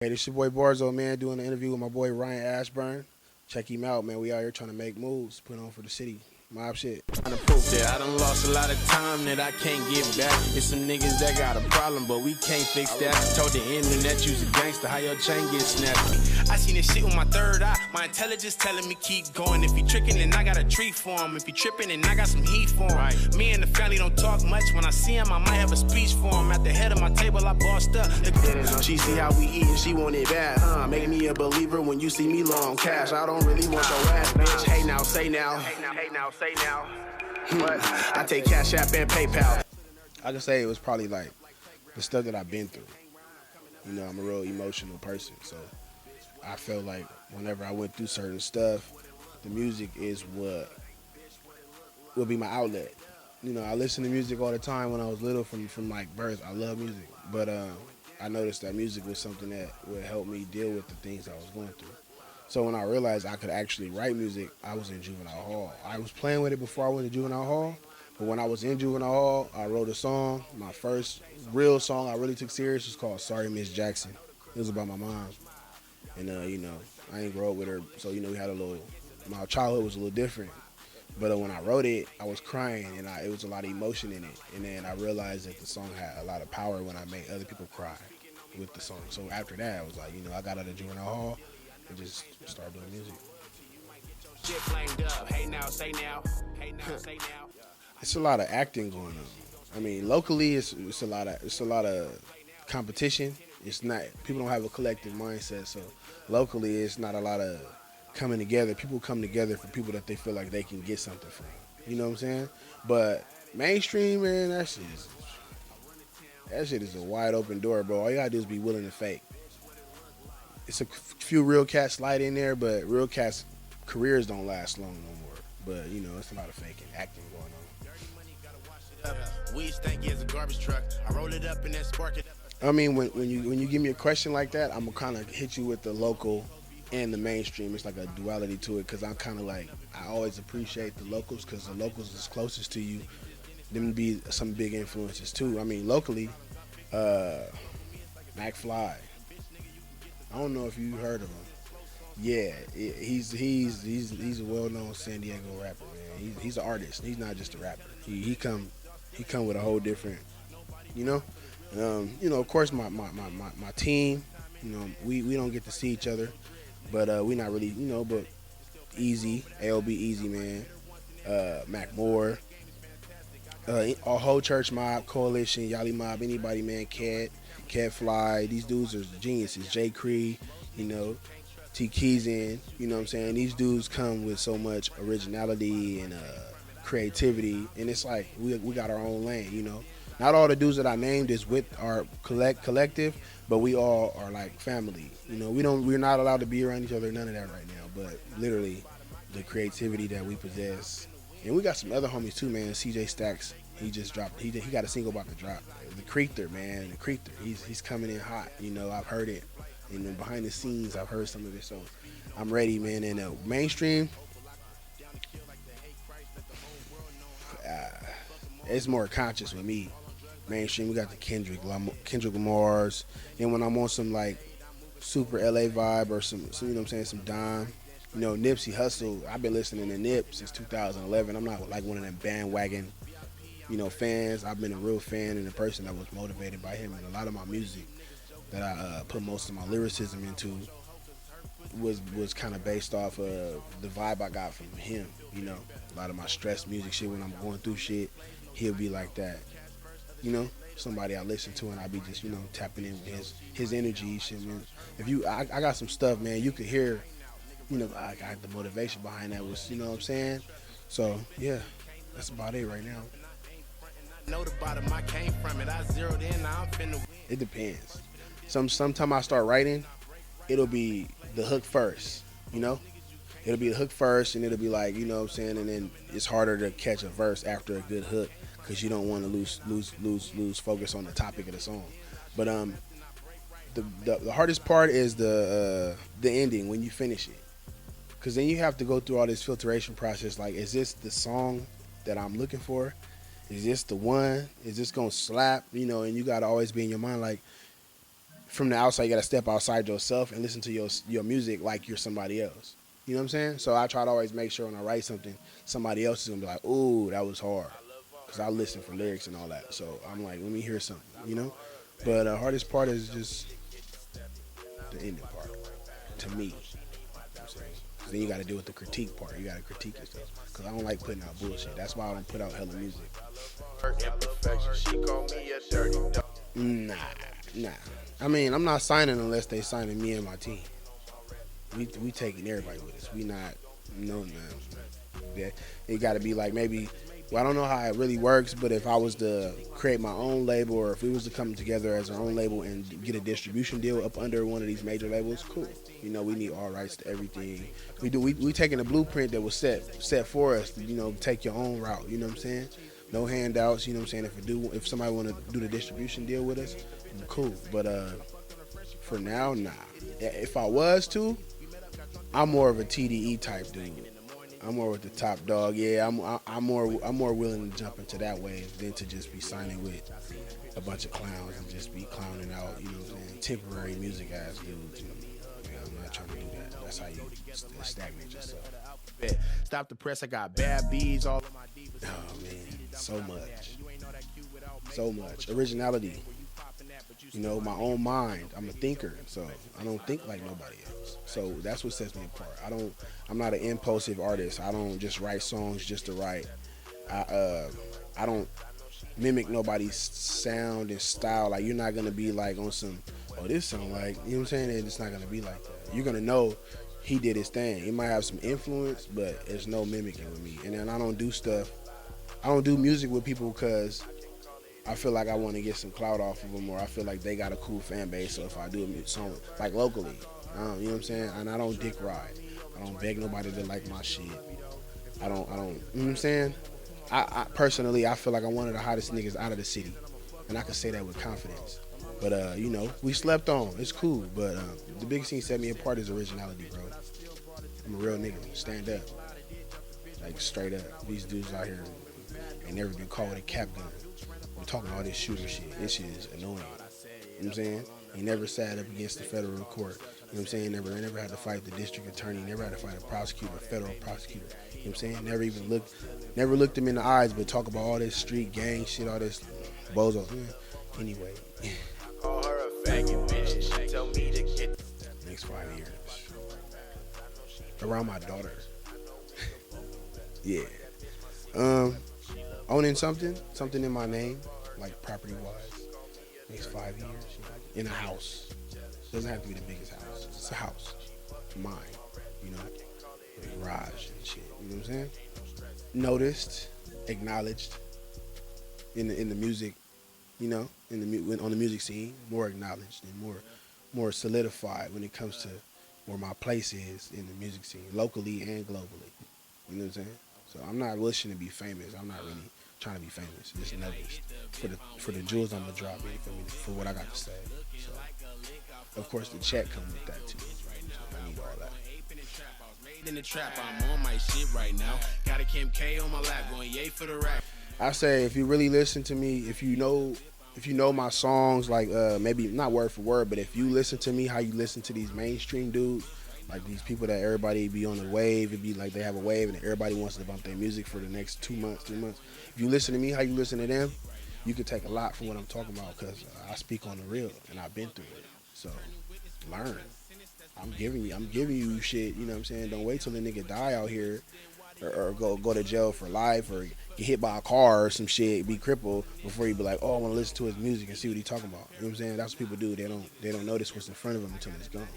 Hey, this your boy Barrzo, man, doing an interview with my boy Ryan Ashburn. Check him out, man. We out here trying to make moves, put on for the city. Mob shit. Trying to prove that I done lost a lot of time that I can't get back. It's some niggas that got a problem, but we can't fix that. Told the internet you's a gangster, how your chain get snapped. I seen this shit with my third eye. My intelligence telling me keep going. If he tricking, then I got a treat for him. If he tripping, then I got some heat for him. Right. Me and the family don't talk much. When I see him, I might have a speech for him. At the head of my table, I bossed up. She see how we eat and she want it bad, huh? Make me a believer when you see me low on cash. I don't really want your ass, bitch. Hey now, say now. Hey now, say now. I take Cash App and PayPal. I can say it was probably like the stuff that I've been through. You know, I'm a real emotional person, so I felt like whenever I went through certain stuff, the music is what will be my outlet. You know, I listened to music all the time when I was little from like birth. I love music, but I noticed that music was something that would help me deal with the things I was going through. So when I realized I could actually write music, I was in juvenile hall. I was playing with it before I went to juvenile hall, but when I was in juvenile hall, I wrote a song. My first real song I really took serious was called Sorry Miss Jackson. It was about my mom. And, you know, I ain't grow up with her, so, you know, my childhood was a little different. But when I wrote it, I was crying, and it was a lot of emotion in it. And then I realized that the song had a lot of power when I made other people cry with the song. So after that, I was like, you know, I got out of juvenile hall and just started doing music. It's a lot of acting going on. I mean, locally, it's a lot of competition. It's not, people don't have a collective mindset, so locally it's not a lot of coming together. People come together for people that they feel like they can get something from. You know what I'm saying? But mainstream, man, that shit is a wide open door, bro. All you gotta do is be willing to fake. It's a few real cats slide in there, but real cats' careers don't last long no more. But you know, it's a lot of faking, acting going on. We stank as a garbage truck. I roll it up and then spark it. I mean, when you give me a question like that, I'm gonna kind of hit you with the local and the mainstream. It's like a duality to it, because I'm kind of like, I always appreciate the locals, because the locals is closest to you. Them be some big influences too. I mean, locally, McFly. I don't know if you heard of him. Yeah, he's a well-known San Diego rapper, man. He's an artist. He's not just a rapper. He come with a whole different, you know. You know, of course, my team. You know, we don't get to see each other, but we not really, you know. But Easy, ALB Easy, man. Mac Moore, a whole church mob, coalition, Yali mob, anybody, man. Cat Fly, these dudes are geniuses. J. Cree, you know, T. Keesin, you know what I'm saying? These dudes come with so much originality and creativity, and it's like we got our own lane, you know. Not all the dudes that I named is with our collective, but we all are like family. You know, we're not allowed to be around each other, none of that right now. But literally, the creativity that we possess, and we got some other homies too, man. CJ Stacks, he just dropped. He got a single about to drop. The Creekter, man, the Creekter. He's coming in hot. You know, I've heard it. You know, behind the scenes, I've heard some of it. So I'm ready, man. And mainstream, it's more conscious with me. Mainstream, we got the Kendrick Lamars. And when I'm on some like super LA vibe or some you know what I'm saying, some Dime, you know, Nipsey Hussle. I've been listening to Nip since 2011. I'm not like one of them bandwagon, you know, fans. I've been a real fan and a person that was motivated by him. And a lot of my music that I put most of my lyricism into was kind of based off of the vibe I got from him. You know, a lot of my stress music shit, when I'm going through shit, he'll be like that. You know, somebody I listen to, and I be just, you know, tapping in with his energy. Shit, man. I got some stuff, man. You could hear, you know, I got the motivation behind that was, you know what I'm saying. So yeah, that's about it right now. It depends. Sometime I start writing, it'll be the hook first, you know? It'll be the hook first, and it'll be like, you know what I'm saying, and then it's harder to catch a verse after a good hook, because you don't want to lose focus on the topic of the song. But the hardest part is the ending, when you finish it, because then you have to go through all this filtration process. Like, is this the song that I'm looking for? Is this the one? Is this gonna slap? You know, and you gotta always be in your mind like, from the outside, you gotta step outside yourself and listen to your music like you're somebody else. You know what I'm saying? So I try to always make sure when I write something, somebody else is gonna be like, "Ooh, that was hard," because I listen for lyrics and all that. So I'm like, let me hear something, you know. But the hardest part is just the ending part to me. You know what I'm saying? 'Cause then you got to deal with the critique part. You got to critique yourself. Because I don't like putting out bullshit. That's why I don't put out hella music. Nah, nah. I mean, I'm not signing unless they signing me and my team. We taking everybody with us. We not no. Yeah, it got to be like maybe. Well, I don't know how it really works, but if I was to create my own label, or if we was to come together as our own label and get a distribution deal up under one of these major labels, cool. You know, we need all rights to everything. We taking a blueprint that was set for us to, you know, take your own route. You know what I'm saying? No handouts. You know what I'm saying? If somebody want to do the distribution deal with us, cool. But for now, nah. If I was to, I'm more of a TDE type dude. I'm more with the top dog. Yeah, I'm more willing to jump into that wave than to just be signing with a bunch of clowns and just be clowning out, you know what I'm saying, temporary music ass dudes. You know? Yeah, I'm not trying to do that. That's how you stagnate yourself. Stop the press, I got bad bees all. Oh man, so much originality. You know, my own mind. I'm a thinker, so I don't think like nobody else. So that's what sets me apart. I'm not an impulsive artist. I don't just write songs just to write. I don't mimic nobody's sound and style. Like, you're not gonna be like on some, oh, this sound like, you know what I'm saying? It's not gonna be like that. You're gonna know he did his thing. He might have some influence, but there's no mimicking with me. And then I don't do music with people because I feel like I want to get some clout off of them, or I feel like they got a cool fan base. So if I do a song like locally, you know what I'm saying? And I don't dick ride. I don't beg nobody to like my shit. I don't, you know what I'm saying? I personally, I feel like I'm one of the hottest niggas out of the city, and I can say that with confidence. But you know, we slept on. It's cool. But the biggest thing set me apart is originality, bro. I'm a real nigga. Stand up, like straight up. These dudes out here ain't never been caught with a cap gun. We're talking all this shooter shit. This shit is annoying. You know what I'm saying? He never sat up against the federal court. You know what I'm saying? Never had to fight the district attorney. Never had to fight a prosecutor, a federal prosecutor. You know what I'm saying? Never looked him in the eyes, but talk about all this street gang shit, all this bozo. Anyway. Next 5 years. Around my daughter. Yeah. Owning something in my name, like property wise, next 5 years, you know, in a house. Doesn't have to be the biggest house. It's a house, mine, you know, with a garage and shit. You know what I'm saying? Noticed, acknowledged in the music, you know, on the music scene, more acknowledged and more solidified when it comes to where my place is in the music scene, locally and globally. You know what I'm saying? So I'm not wishing to be famous. I'm not really trying to be famous. Just noticed for the jewels I'm gonna drop, for what I got to say. So, of course, the check comes with that too. So I need all that. In the trap, I'm on my shit right now. Got a Kim K on my lap, going yay for the rack. I say, if you really listen to me, if you know my songs, like maybe not word for word, but if you listen to me how you listen to these mainstream dudes, like these people that everybody be on the wave, it'd be like they have a wave and everybody wants to bump their music for the next 2 months, 3 months. If you listen to me how you listen to them, you can take a lot from what I'm talking about, because I speak on the real and I've been through it. So learn. I'm giving you shit, you know what I'm saying? Don't wait till the nigga die out here or go to jail for life or get hit by a car or some shit, be crippled, before you be like, oh, I want to listen to his music and see what he's talking about. You know what I'm saying? That's what people do. They don't notice what's in front of them until it's gone.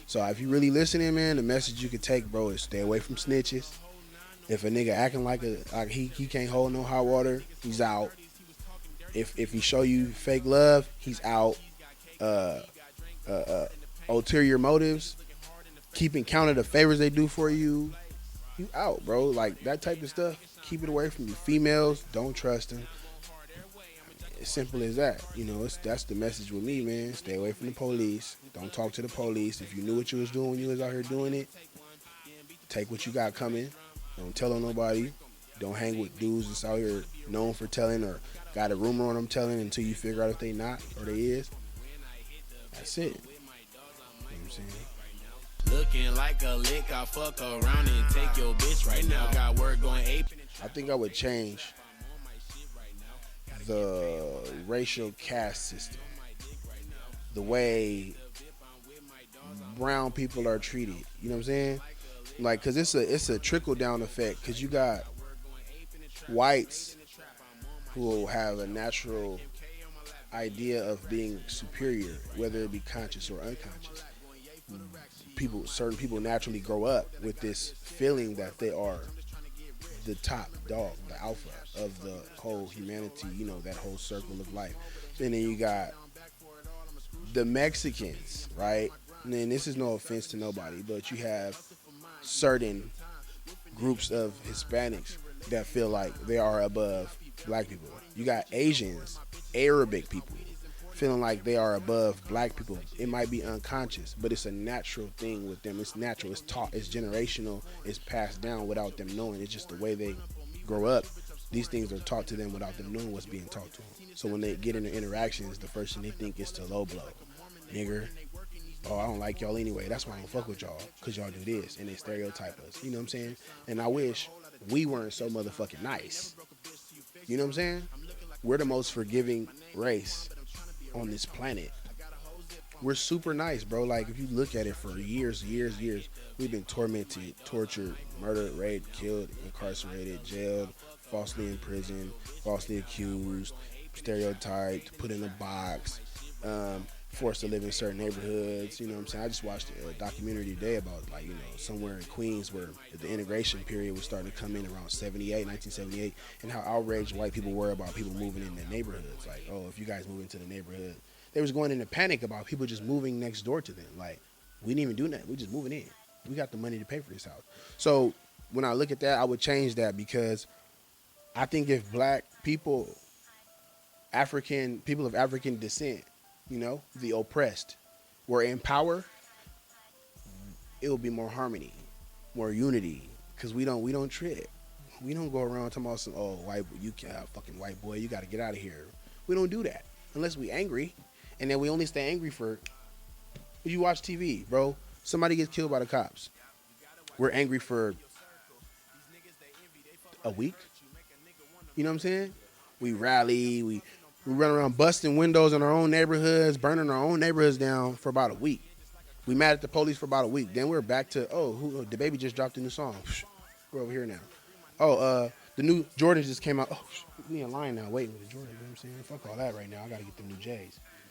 So if you really listening, man, the message you could take, bro, is stay away from snitches. If a nigga acting like he can't hold no hot water, he's out. If he show you fake love, he's out. Ulterior motives, keeping count of the favors they do for you, you out, bro. Like that type of stuff, keep it away from you. Females, don't trust them. As simple as that. You know, that's the message with me, man. Stay away from the police. Don't talk to the police. If you knew what you was doing when you was out here doing it, take what you got coming. Don't tell on nobody. Don't hang with dudes that's out here known for telling or got a rumor on them telling until you figure out if they not or they is. That's it. You know what I'm saying? Looking like a lick, I fuck around and take your bitch right now. Got work going ape. I think I would change the racial caste system, the way brown people are treated. You know what I'm saying? Like, cause it's a trickle down effect. Cause you got whites who will have a natural idea of being superior, whether it be conscious or unconscious. Certain people naturally grow up with this feeling that they are the top dog, the alpha of the whole humanity, you know, that whole circle of life. And then you got the Mexicans, right? And then this is no offense to nobody, but you have certain groups of Hispanics that feel like they are above black people. You got Asians, Arabic people, feeling like they are above black people. It might be unconscious, but it's a natural thing with them. It's natural. It's taught. It's generational. It's passed down without them knowing. It's just the way they grow up. These things are taught to them without them knowing what's being taught to them. So when they get into interactions, the first thing they think is to low blow. Nigger. Oh, I don't like y'all anyway. That's why I don't fuck with y'all, because y'all do this. And they stereotype us. You know what I'm saying? And I wish we weren't so motherfucking nice. You know what I'm saying? We're the most forgiving race on this planet. We're super nice, bro. Like, if you look at it, for years, we've been tormented, tortured, murdered, raped, killed, incarcerated, jailed, falsely imprisoned, falsely accused, stereotyped, put in a box, forced to live in certain neighborhoods. You know what I'm saying? I just watched a documentary today about, like, you know, somewhere in Queens where the integration period was starting to come in around 1978, and how outraged white people were about people moving in their neighborhoods. Like, oh, if you guys move into the neighborhood, they was going into panic about people just moving next door to them. Like, we didn't even do nothing. We just moving in. We got the money to pay for this house. So when I look at that, I would change that, because I think if black people, people of African descent, you know, the oppressed, were in power, it would be more harmony, more unity, because we don't trip. We don't go around talking about some, oh, white, you can't, fucking white boy, you got to get out of here. We don't do that unless we angry, and then we only stay angry for. If you watch TV, bro, somebody gets killed by the cops, we're angry for a week. You know what I'm saying? We rally, we run around busting windows in our own neighborhoods, burning our own neighborhoods down for about a week. We mad at the police for about a week. Then we're back to, the baby just dropped a new song. We're over here now. The new Jordans just came out. Oh, me in line now waiting with the Jordans. You know what I'm saying? Fuck all that right now. I got to get the new J's. You know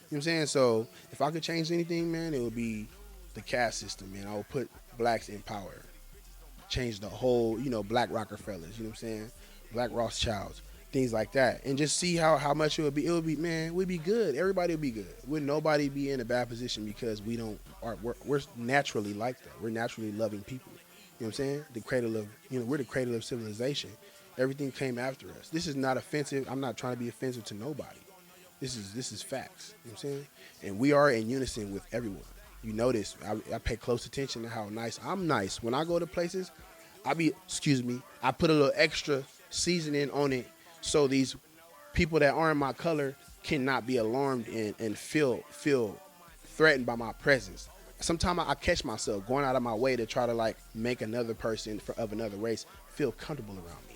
what I'm saying? So if I could change anything, man, it would be the caste system, man. I would put blacks in power. Change the whole, you know, black Rockefellers. You know what I'm saying? Black Rothschilds. Things like that, and just see how much it would be. It would be, man, we'd be good. Everybody would be good. Would nobody be in a bad position, because we're naturally like that. We're naturally loving people. You know what I'm saying? The cradle of, you know, we're the cradle of civilization. Everything came after us. This is not offensive. I'm not trying to be offensive to nobody. This is facts. You know what I'm saying? And we are in unison with everyone. You notice, I pay close attention to how nice I'm nice. When I go to places, I put a little extra seasoning on it, so these people that aren't my color cannot be alarmed and feel threatened by my presence. Sometimes I catch myself going out of my way to try to, like, make another person of another race feel comfortable around me.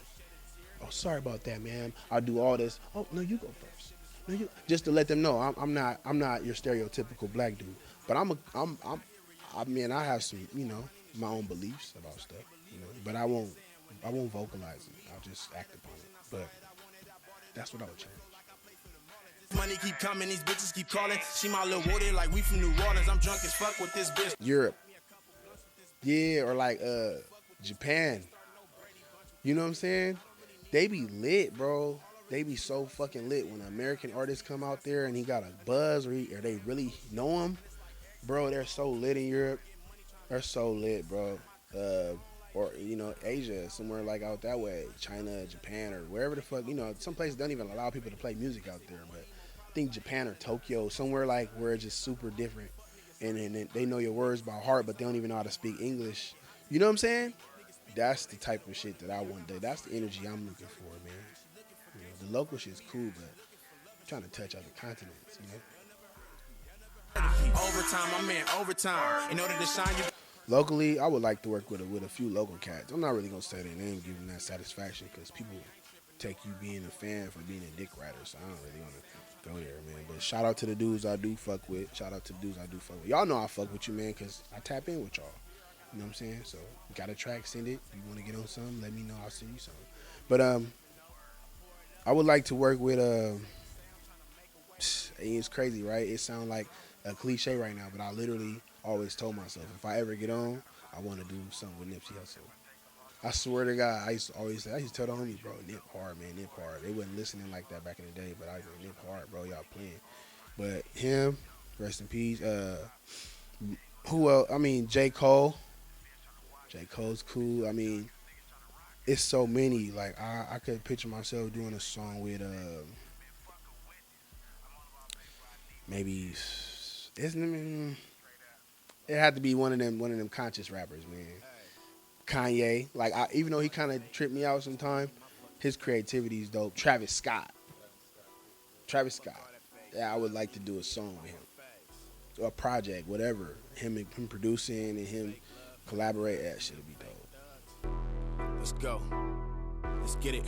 Oh, sorry about that, man. I'll do all this. Oh, no, you go first. No, you, just to let them know I'm not your stereotypical black dude. But I have some, you know, my own beliefs about stuff, you know. But I won't vocalize it. I'll just act upon it. But that's what I would change. Money keep coming, these bitches keep calling. She my little water like we from New Orleans. I'm drunk as fuck with this bitch. Europe. Yeah, or like Japan. You know what I'm saying? They be lit, bro. They be so fucking lit when an American artist come out there and he got a buzz, or they really know him. Bro, they're so lit in Europe. They're so lit, bro. Or, you know, Asia, somewhere like out that way, China, Japan, or wherever the fuck, you know, some places don't even allow people to play music out there, but I think Japan or Tokyo, somewhere like where it's just super different, and they know your words by heart, but they don't even know how to speak English. You know what I'm saying? That's the type of shit that I want to do. That's the energy I'm looking for, man. You know, the local shit's cool, but I'm trying to touch other continents, you know? overtime, I'm in overtime. In order to shine, you. Locally, I would like to work with a few local cats. I'm not really gonna say their name, give them that satisfaction, because people take you being a fan for being a dick rider. So I don't really want to go there, man. But shout out to the dudes I do fuck with. Shout out to the dudes I do fuck with. Y'all know I fuck with you, man, because I tap in with y'all. You know what I'm saying? So you got a track, send it. If you want to get on something, let me know. I'll send you something. But I would like to work with it's crazy, right? It sounds like a cliche right now, but I literally always told myself, if I ever get on, I want to do something with Nipsey Hussle. I swear to God, I used to tell the homies, bro, nip hard, man, nip hard. They wasn't listening like that back in the day, but I go, nip hard, bro, y'all playing. But him, rest in peace. Who else? I mean, J. Cole. J. Cole's cool. I mean, it's so many. Like, I could picture myself doing a song with, maybe, it had to be one of them conscious rappers, man. Kanye, like even though he kind of tripped me out sometimes, his creativity is dope. Travis Scott, yeah, I would like to do a song with him, a project, whatever. Him producing and him collaborate, that shit would be dope. Let's go. Let's get it.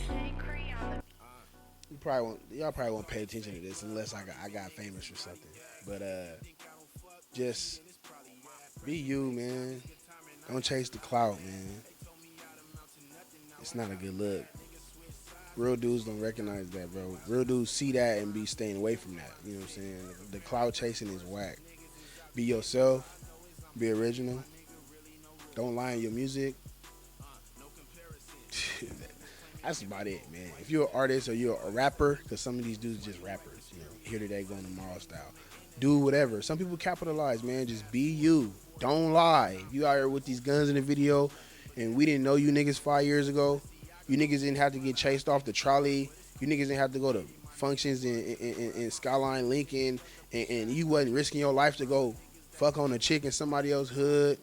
Y'all probably won't pay attention to this unless I got famous or something. But just be you, man. Don't chase the clout, man. It's not a good look. Real dudes don't recognize that, bro. Real dudes see that and be staying away from that. You know what I'm saying? The clout chasing is whack. Be yourself. Be original. Don't lie in your music. That's about it, man. If you're an artist or you're a rapper, because some of these dudes are just rappers, you know, here today, going tomorrow style. Do whatever. Some people capitalize, man. Just be you. Don't lie. If you out here with these guns in the video and we didn't know you niggas 5 years ago, you niggas didn't have to get chased off the trolley, you niggas didn't have to go to functions in Skyline Lincoln, and you wasn't risking your life to go fuck on a chick in somebody else's hood,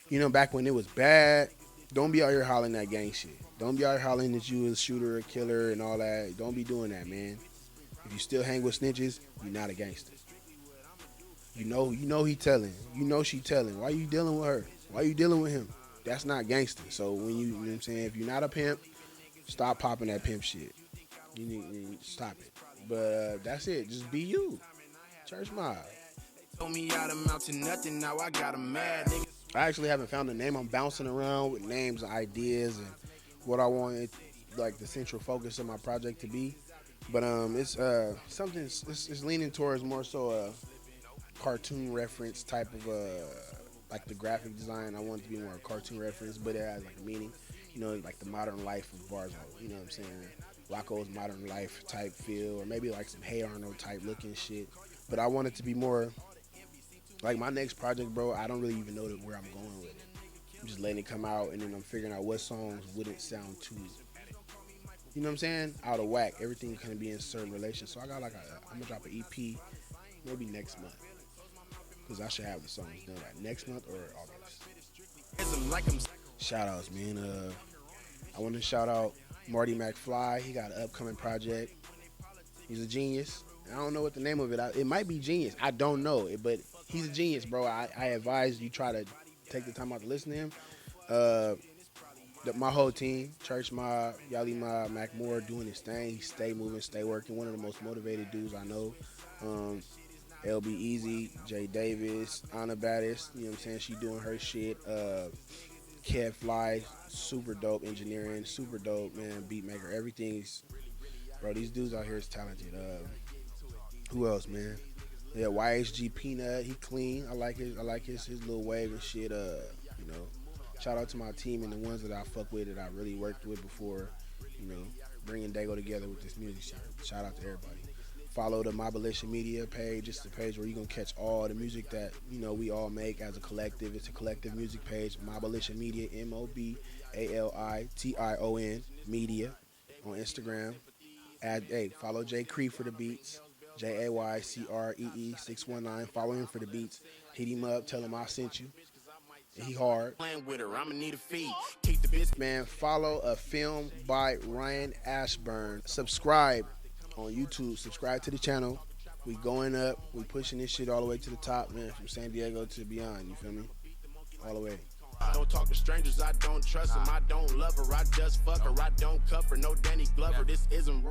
you know, back when it was bad. Don't be out here hollering that gang shit. Don't be out here hollering that you was a shooter, a killer, and all that. Don't be doing that, man. If you still hang with snitches, you're not a gangster. You know he telling. You know she telling. Why you dealing with her? Why you dealing with him? That's not gangster. So when you know what I'm saying, if you're not a pimp, stop popping that pimp shit. You need to stop it. But that's it. Just be you. Church mob. Told me out amount to nothing, now I got 'em mad, nigga. I actually haven't found a name. I'm bouncing around with names and ideas and what I want it, like the central focus of my project to be. But it's something. It's leaning towards more so a cartoon reference type of like the graphic design. I want it to be more a cartoon reference, but it has like a meaning. You know, like the modern life of Barrzo. You know what I'm saying? Rocco's modern life type feel, or maybe like some Hey Arnold type looking shit. But I want it to be more like my next project, bro. I don't really even know where I'm going with it. I'm just letting it come out, and then I'm figuring out what songs wouldn't sound too, you know what I'm saying, out of whack. Everything can be in certain relations. So I got like I'm gonna drop an EP maybe next month, because I should have the songs done like next month or August. Shout outs, man. I want to shout out Marty McFly. He got an upcoming project. He's a genius. I don't know what the name of it. It might be Genius. I don't know, but he's a genius, bro. I advise you try to take the time out to listen to him. My whole team, Church Mob, Yali Mob, Mac Moore, doing his thing. He stay moving, stay working. One of the most motivated dudes I know. LB Easy, Jay Davis, Anna Battis, you know what I'm saying? She doing her shit. Kev Fly, super dope engineering, super dope, man, beat maker. Everything's, bro, these dudes out here is talented. Who else, man? Yeah, YHG Peanut, he clean. I like his little wave and shit. You know, shout out to my team and the ones that I fuck with that I really worked with before. You know, bringing Dago together with this music shit. Shout out to everybody. Follow the MOBALITION media page. It's the page where you're gonna catch all the music that, you know, we all make as a collective. It's a collective music page. MOBALITION Media, MOBALITION Media on Instagram. Follow Jay Cree for the beats. JAYCREE 619. Follow him for the beats. Hit him up. Tell him I sent you. He hard. Playing with her, I'ma need a feed. Keep the business. Man, follow A Film by Ryan Ashburn. Subscribe on YouTube. Subscribe to the channel. We going up. We pushing this shit all the way to the top, man. From San Diego to beyond. You feel me? All the way. Don't talk to strangers, I don't trust them. I don't love her, I just fuck her. I don't cuff her, no Danny Glover. This isn't